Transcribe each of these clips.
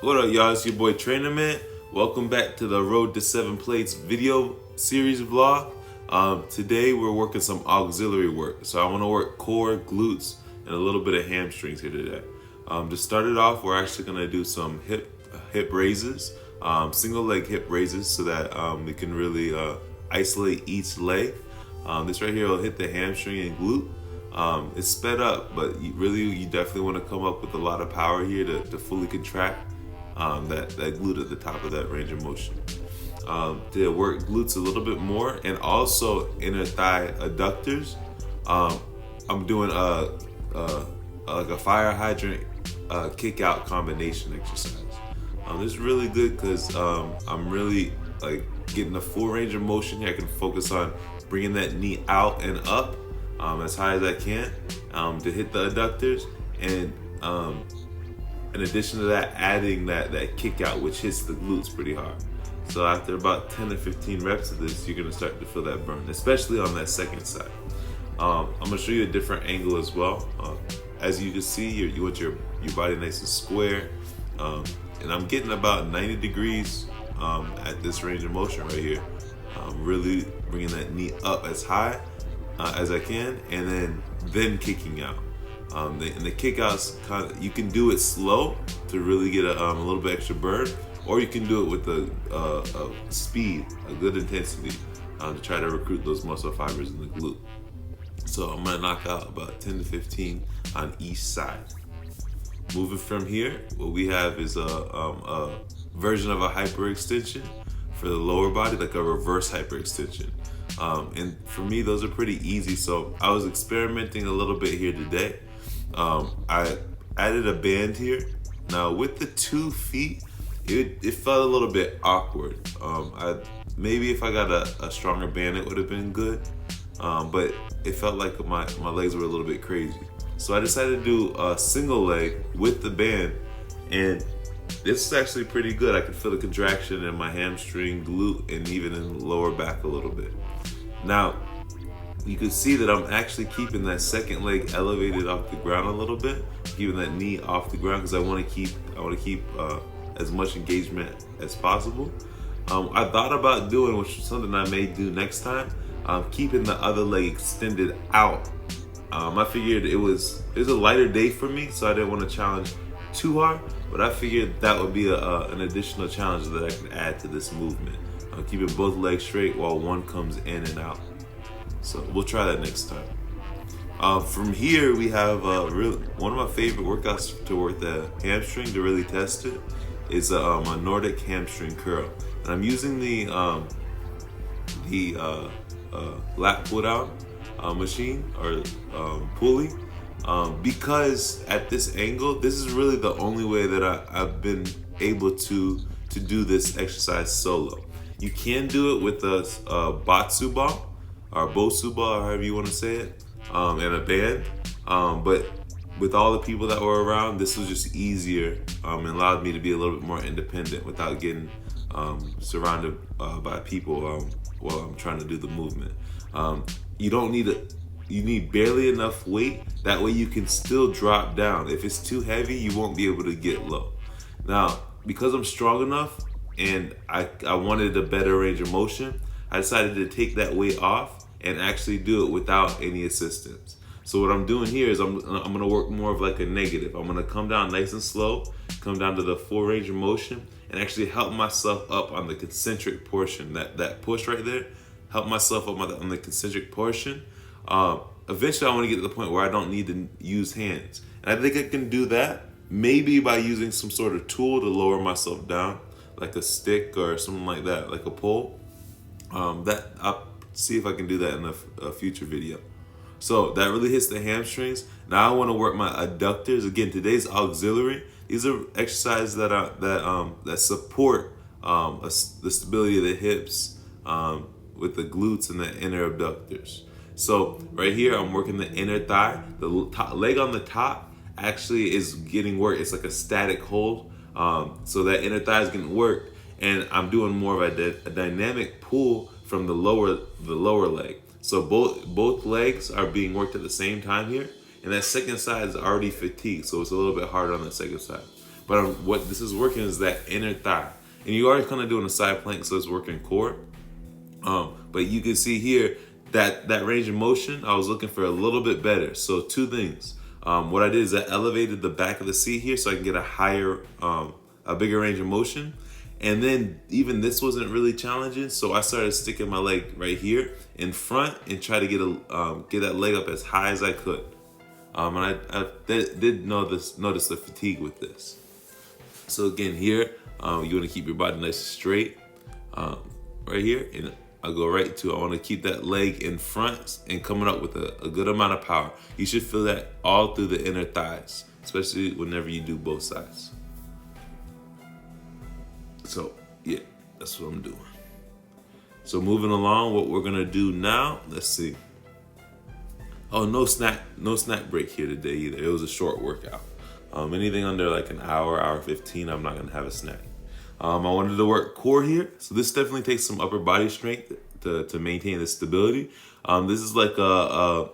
What up, y'all? It's your boy Trainerman. Welcome back to the Road to 7 Plates video series vlog. Today we're working some auxiliary work. So I want to work core, glutes, and a little bit of hamstrings here today. To start it off, we're actually going to do some hip raises, single leg hip raises, so that we can really isolate each leg. This right here will hit the hamstring and glute. It's sped up, but you definitely want to come up with a lot of power here to fully contract that glute at the top of that range of motion. To work glutes a little bit more and also inner thigh adductors, I'm doing like a fire hydrant kick out combination exercise. This is really good because I'm really like getting a full range of motion here. I can focus on bringing that knee out and up as high as I can to hit the adductors, and in addition to that, adding that kick out, which hits the glutes pretty hard. So after about 10 to 15 reps of this, you're gonna start to feel that burn, especially on that second side. I'm gonna show you a different angle as well. As you can see, you want your body nice and square, and I'm getting about 90 degrees at this range of motion right here. Really bringing that knee up as high as I can, and then kicking out. And the kick outs, you can do it slow to really get a little bit extra burn, or you can do it with a speed, a good intensity, to try to recruit those muscle fibers in the glute. So I'm gonna knock out about 10 to 15 on each side. Moving from here, what we have is a version of a hyperextension for the lower body, like a reverse hyperextension. And for me, those are pretty easy. So I was experimenting a little bit here today. I added a band here. Now with the 2 feet, it felt a little bit awkward. Maybe if I got a stronger band, it would have been good. But it felt like my legs were a little bit crazy. So I decided to do a single leg with the band, and this is actually pretty good. I can feel the contraction in my hamstring, glute, and even in the lower back a little bit. Now, you can see that I'm actually keeping that second leg elevated off the ground a little bit, keeping that knee off the ground because I want to keep as much engagement as possible. I thought about doing, which is something I may do next time, keeping the other leg extended out. I figured it was a lighter day for me, so I didn't want to challenge too hard, but I figured that would be an additional challenge that I can add to this movement. Keeping both legs straight while one comes in and out. So we'll try that next time. From here, we have one of my favorite workouts to work the hamstring to really test it is a Nordic hamstring curl, and I'm using the lat pull down machine or pulley because at this angle, this is really the only way that I've been able to do this exercise solo. You can do it with a Batsu ball or Bosu ball, or however you want to say it, and a band. But with all the people that were around, this was just easier and allowed me to be a little bit more independent without getting surrounded by people while I'm trying to do the movement. You need barely enough weight. That way you can still drop down. If it's too heavy, you won't be able to get low. Now, because I'm strong enough and I wanted a better range of motion, I decided to take that weight off and actually do it without any assistance. So what I'm doing here is I'm gonna work more of like a negative. I'm gonna come down nice and slow, come down to the full range of motion, and actually help myself up on the concentric portion. That push right there, help myself up on the concentric portion. Eventually I wanna get to the point where I don't need to use hands. And I think I can do that maybe by using some sort of tool to lower myself down, like a stick or something like that, like a pole. I'll see if I can do that in a future video. So that really hits the hamstrings. Now I want to work my adductors. Again, today's auxiliary. These are exercises that support the stability of the hips with the glutes and the inner abductors. So right here, I'm working the inner thigh. The leg on the top actually is getting work. It's like a static hold. So that inner thigh is getting worked, and I'm doing more of a dynamic pull from the lower leg. So both legs are being worked at the same time here, and that second side is already fatigued, so it's a little bit harder on the second side. But what this is working is that inner thigh. And you are kind of doing a side plank, so it's working core. But you can see here that range of motion, I was looking for a little bit better. So two things. What I did is I elevated the back of the seat here so I can get a bigger range of motion. And then even this wasn't really challenging, so I started sticking my leg right here in front and try to get that leg up as high as I could. And I did notice the fatigue with this. So again, here you want to keep your body nice and straight, right here, and I go right to. I want to keep that leg in front and coming up with a good amount of power. You should feel that all through the inner thighs, especially whenever you do both sides. So yeah, that's what I'm doing. So moving along, what we're gonna do now, let's see. Oh, no snack break here today either. It was a short workout. Anything under like an hour 15, I'm not gonna have a snack. I wanted to work core here, so this definitely takes some upper body strength to maintain the stability. This is like a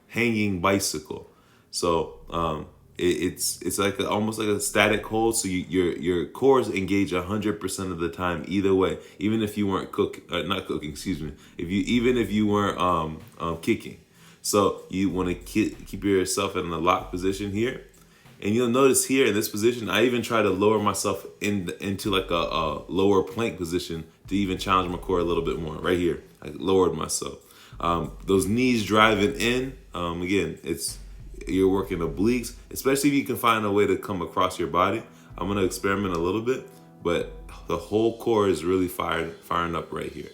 hanging bicycle, so it's like almost like a static hold. So your cores engage 100% of the time either way, even if you weren't not cooking. Excuse me. Even if you weren't kicking. So you want to keep yourself in a locked position here. And you'll notice here in this position, I even try to lower myself into like a lower plank position to even challenge my core a little bit more. Right here, I lowered myself. Those knees driving in, again, you're working obliques, especially if you can find a way to come across your body. I'm gonna experiment a little bit, but the whole core is really firing up right here.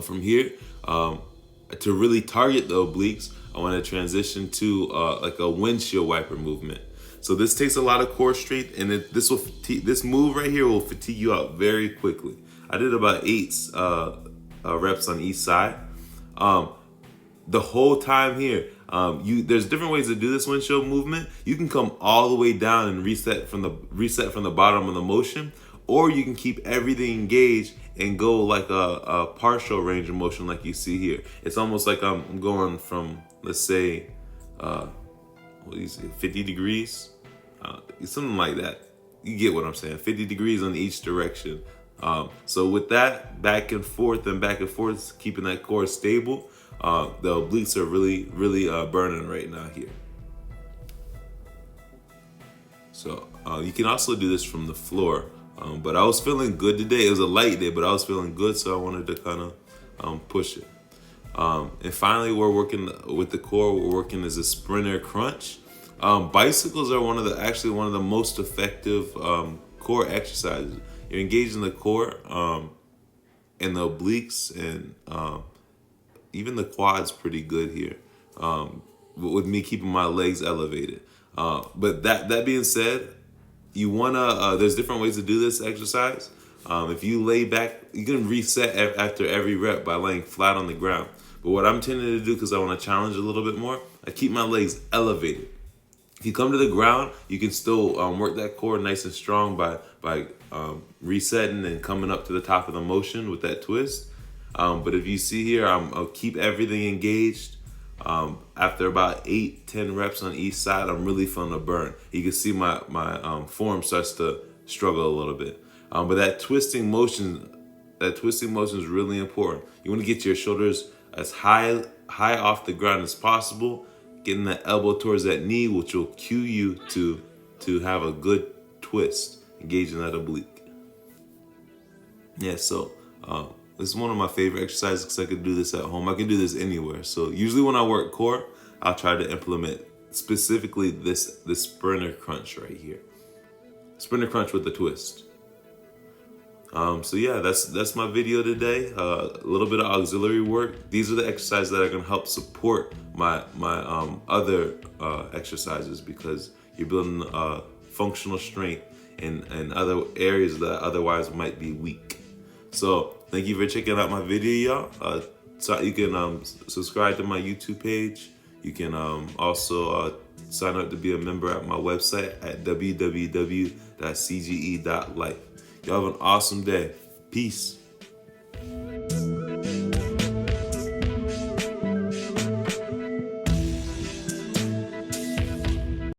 From here, to really target the obliques, I want to transition to like a windshield wiper movement. So this takes a lot of core strength, and this move right here will fatigue you out very quickly. I did about 8 reps on each side. The whole time here, there's different ways to do this windshield movement. You can come all the way down and reset from the bottom of the motion, or you can keep everything engaged and go like a partial range of motion like you see here. It's almost like I'm going from, let's say, 50 degrees, something like that. You get what I'm saying, 50 degrees on each direction. So with that, back and forth, keeping that core stable, the obliques are really burning right now here. So you can also do this from the floor. But I was feeling good today. It was a light day, but I was feeling good, so I wanted to kind of push it. And finally, we're working with the core. We're working as a sprinter crunch. Bicycles are one of the most effective core exercises. You're engaging the core and the obliques, and even the quads pretty good here. With me keeping my legs elevated. But that being said, you wanna, there's different ways to do this exercise. If you lay back, you can reset after every rep by laying flat on the ground. But what I'm tending to do, because I want to challenge a little bit more, I keep my legs elevated. If you come to the ground, you can still work that core nice and strong by resetting and coming up to the top of the motion with that twist. But if you see here, I'll keep everything engaged. After about 8-10 reps on each side, I'm really feeling a burn. You can see my form starts to struggle a little bit. But that twisting motion is really important. You want to get your shoulders as high off the ground as possible, getting that elbow towards that knee, which will cue you to have a good twist, engaging that oblique. Yeah, so this is one of my favorite exercises because I could do this at home. I can do this anywhere. So usually when I work core, I'll try to implement specifically this sprinter crunch right here. Sprinter crunch with the twist. So yeah, that's my video today. A little bit of auxiliary work. These are the exercises that are going to help support my other exercises, because you're building functional strength in other areas that otherwise might be weak. So thank you for checking out my video, y'all. So you can subscribe to my YouTube page. You can also sign up to be a member at my website at www.cge.life. Y'all have an awesome day. Peace.